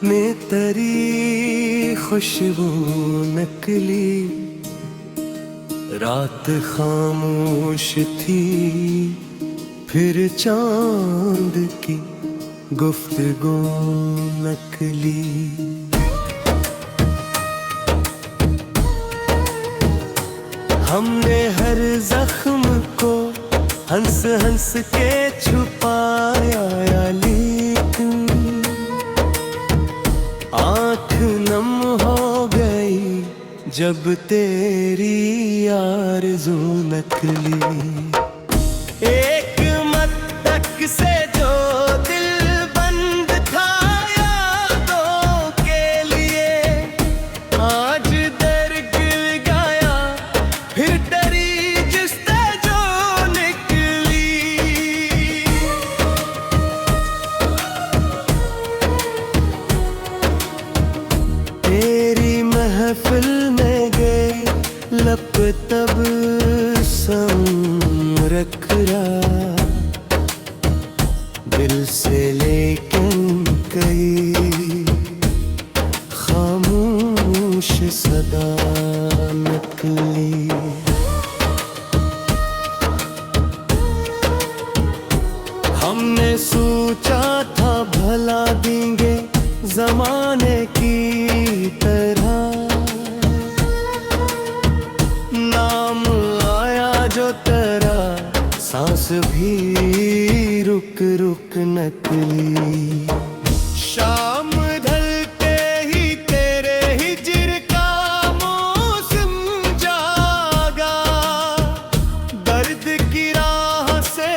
में तरी खुशबू नकली, रात खामोश थी फिर चांद की गुफ्तगू नकली। हमने हर जख्म को हंस हंस के छुपाया, लेकिन आँख नम हो गई जब तेरी आरज़ू नकली। एक मत्तक से जो दिल बंद था यादों के लिए, आज दर गिर गया फिर डरी जिससे जो निकली। तेरी महफिल में गए लब तब रख रहा दिल से, लेकिन कई खामोश सदा नकली। हमने सोचा था भला देंगे जमाने की तरह, नाम आया जो तेरा सांस भी रुक रुक नकली। शाम ढलते ही तेरे हिज्र का मौसम जागा, दर्द की राह से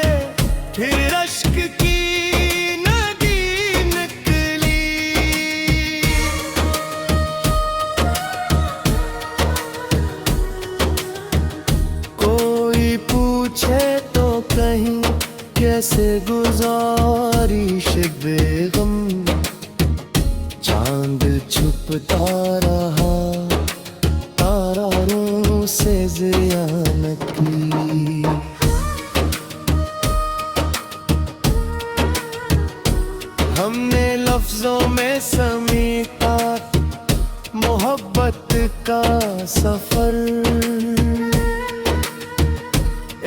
फिर अश्क की नदी निकली। कोई पूछे तो कहीं कैसे गुजारी बेगम, चांद छुपता रहा तारों से ज़िया नकली। हमने लफ्जों में समेटा मोहब्बत का सफर,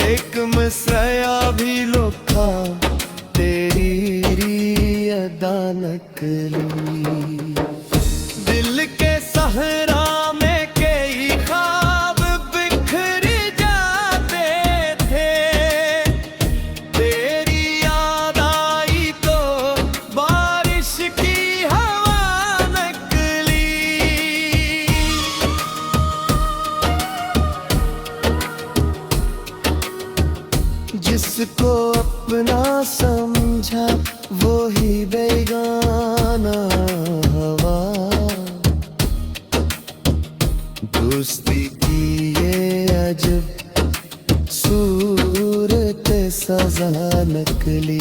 एक मिसरा भी लिखा तेरी अदा नकली। दिल के सहरा में कई ख्वाब बिखर जाते थे, तेरी याद आई तो बारिश की हवा नकली। जिसको अपना समझा वो ही बेगाना हवा, दोस्ती की ये अजब सूरत सजा नकली।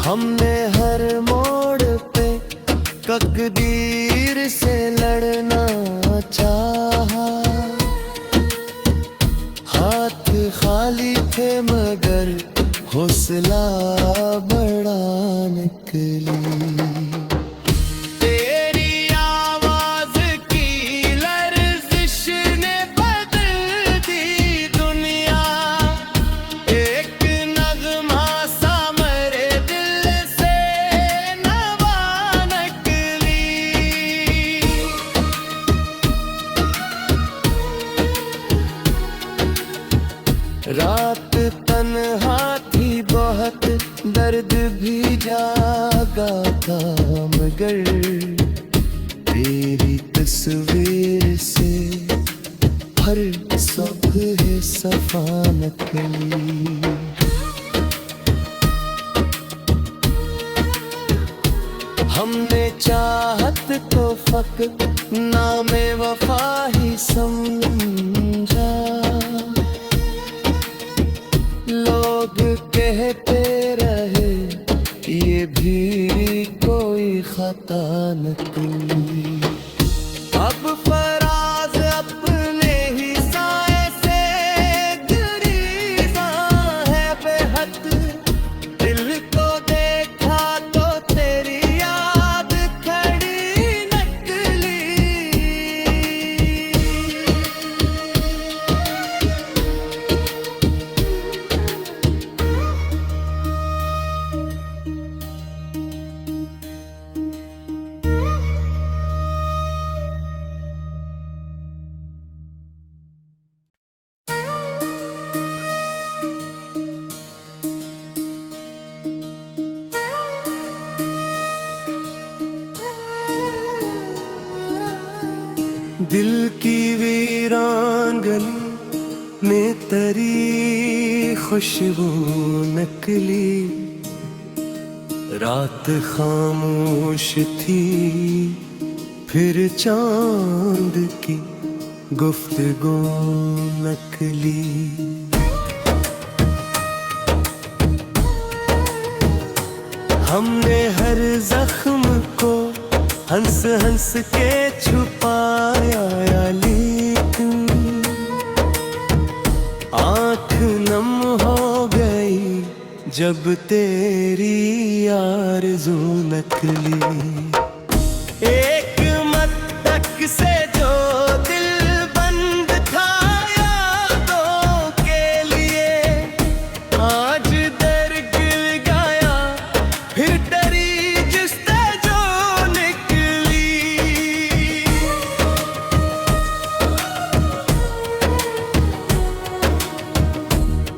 हमने हर मोड़ पे तकदीर से लड़ना चाहा, हाथ खाली थे मगर हौसला बड़ा निकली। तेरी आवाज की लर्जिश ने बदल दी दुनिया, एक नगमा सा मेरे दिल से नवा नकली। रात तन्हा थी बहुत, दर्द भी जागा था मगर तेरी तस्वीर से हर सुबह सफा नकली। हमने चाहत को फक नामे वफा ही समझा, लोग कहते रहे ये भी कोई खता नकली। अब फराज अपने ही साए से गुरीज़ा है, दिल की वीरान गली में तरी खुशबू नकली, रात खामोश थी फिर चांद की गुफ्तगू नकली। हमने हर जख्म को हंस हंस के छुपाया, लेकिन आँख नम हो गई जब तेरी आरज़ू नकली। एक मत्तक से जो दिल बंद था यादों के लिए, आज दर गिर गया फिर डरी जिससे जो निकली।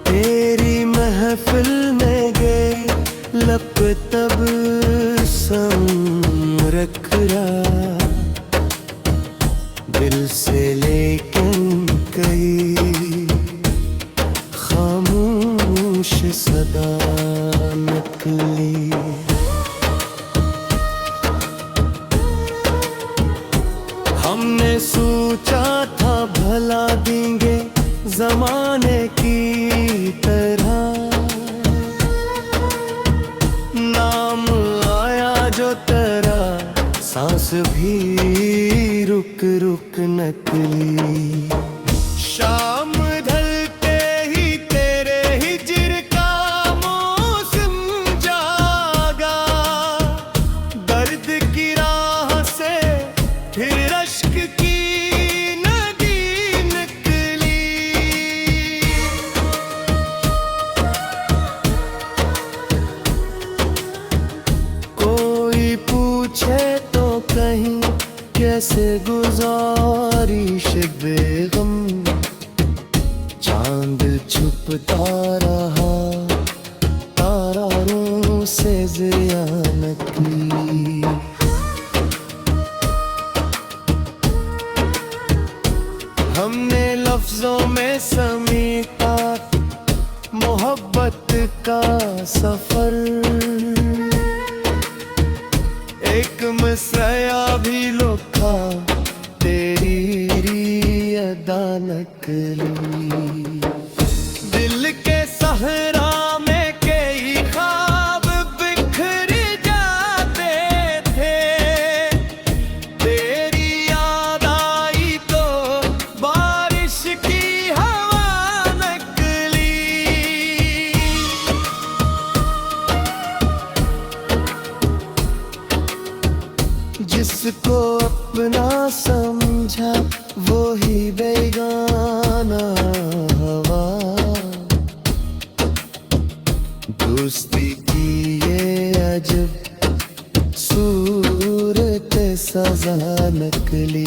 तेरी महफिल में गए लब तब रख रहा दिल से, लेकिन कई खामोश सदा नकली। हमने सोचा था भला देंगे जमाने की तरह, नाम आया जो तेरा सांस भी रुक रुक नकली। शाम ढलते ही तेरे हिज्र का मौसम जागा, दर्द की राह से फिर अश्क की नदी निकली। कोई पूछे तो कहीं कैसे गुजारी बेगम, चांद छुपता रहा तारों से ज़िया नकली। हमने लफ्जों में समेटा मोहब्बत का सफर, एक मिसरा भी लिखा तेरी अदा नकली। दिल के सहरा में कई ख्वाब बिखर जाते थे, तेरी याद आई तो बारिश की हवा नकली। जिसको अपना समझा वो ही बेगाना हवा, दोस्ती की ये अजब सूरत सजा नकली।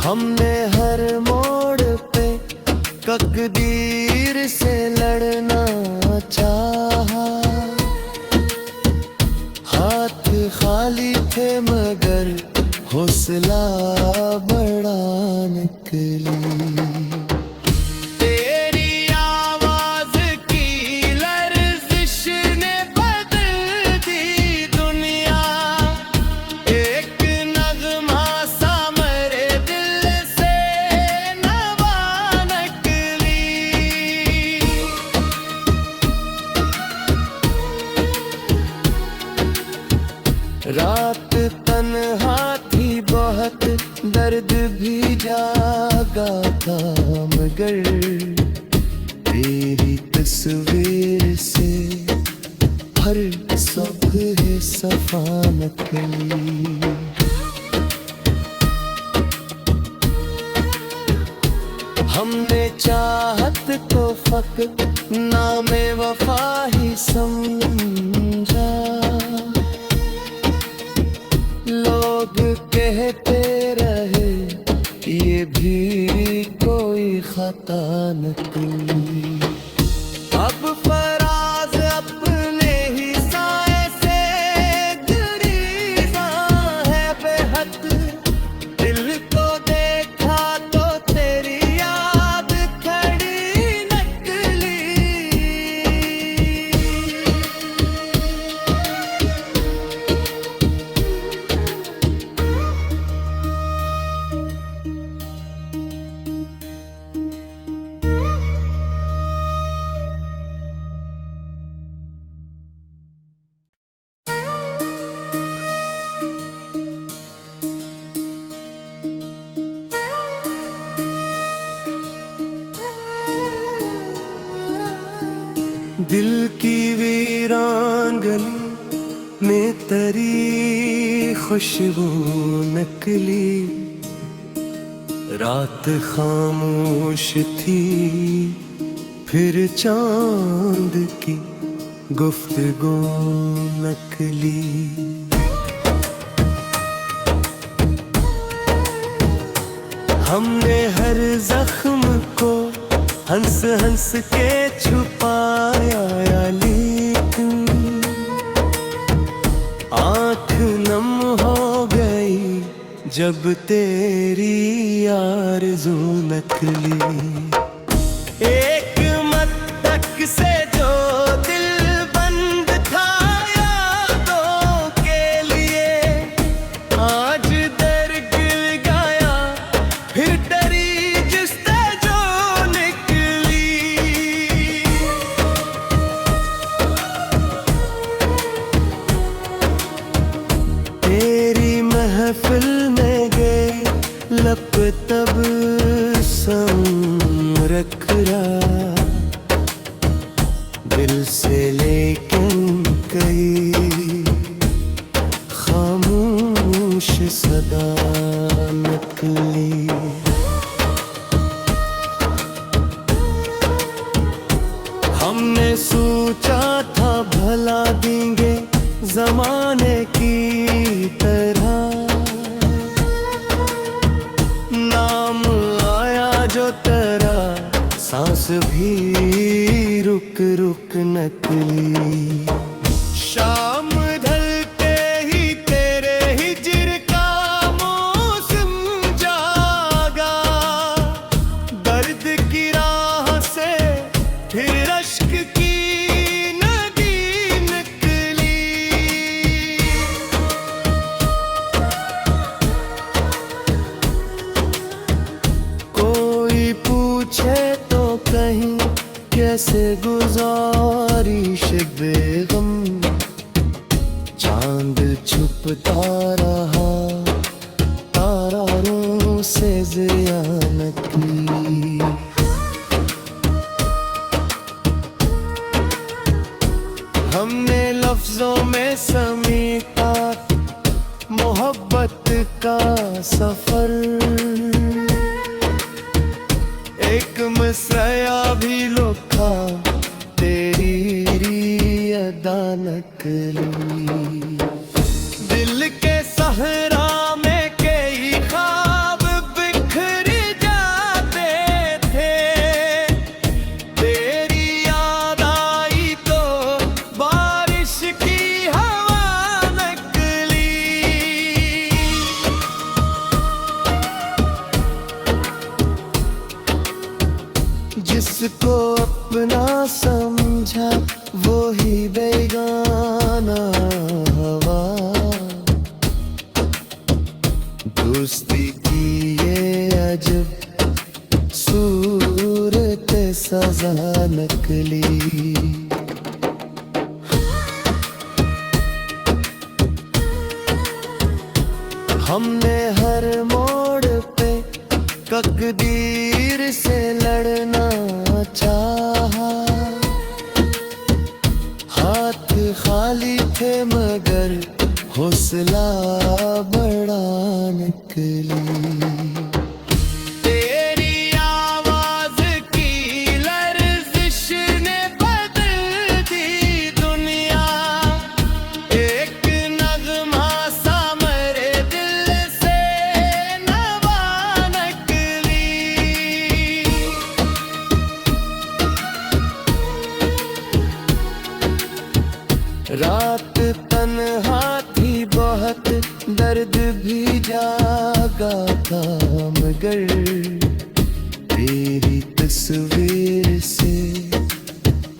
हमने हर मोड़ पे तकदीर से लड़ना चाहा, हाथ खाली थे मगर हौसला बड़ा निकली। तेरी आवाज की लर्जिश ने बदल दी दुनिया, एक नगमा सा मेरे दिल से नवा नकली। रात तन्हा थी बहुत, दर्द भी जागा था मगर तेरी तस्वीर से हर सुबह सफा नकली। हमने चाहत को फक नामे वफा ही समझा, लोग कहते रहे ये भी कोई खता नकली। अब फराज अपने ही साए दिल की वीरान गली में तरी खुशबू नकली, रात खामोश थी फिर चांद की गुफ्तगू नकली। हमने हर जख्म को हंस हंस के छुपाया, लेकिन आँख नम हो गई जब तेरी आरज़ू नकली। एक मत्तक से जो दिल बंद था यादों के लिए, आज दर गिर गया फिर डरी जिससे जो निकली। तेरी महफिल में गए लब तब रख रहा दिल से, लेकिन कई खामोश सदा नकली। हमने सोचा था भला देंगे जमाने की तरह, नाम आया जो तेरा सांस भी रुक रुक नकली। शाम ढलते ही तेरे हिज्र का मौसम जागा, दर्द की राह से फिर अश्क की नदी निकली। कोई पूछे तो कहीं कैसे गुजारी बेगम, चांद छुपता रहा तारों से ज़िया नकली। हमने लफ्जों में समेटा मोहब्बत का सफर, एक मिसरा भी लिखा तेरी अदा नकली। दिल के सहरा में कई ख्वाब बिखर जाते थे, तेरी याद आई तो बारिश की हवा नकली। जिसको अपना समझा वो ही बेगाना हवा, दोस्ती की ये अजब सूरत सजा नकली। हमने हर मोड़ पे तकदीर से लड़ना चाहा, हाथ खाली थे मगर हौसला बड़ा नकली। तेरी आवाज की लर्जिश ने बदल दी दुनिया, एक नगमा सा मेरे दिल से नवा नकली। रात तन्हा थी बहुत, दर्द भी जागा था मगर तेरी तस्वीर से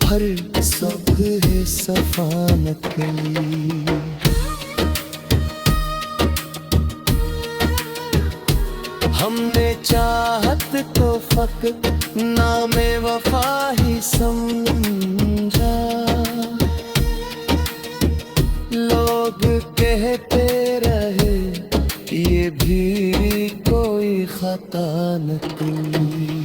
हर सुबह सफा नकली। हमने चाहत तो फकत नामे वफा ही समझा, लोग कहते रहे ये भी कोई खता न थी।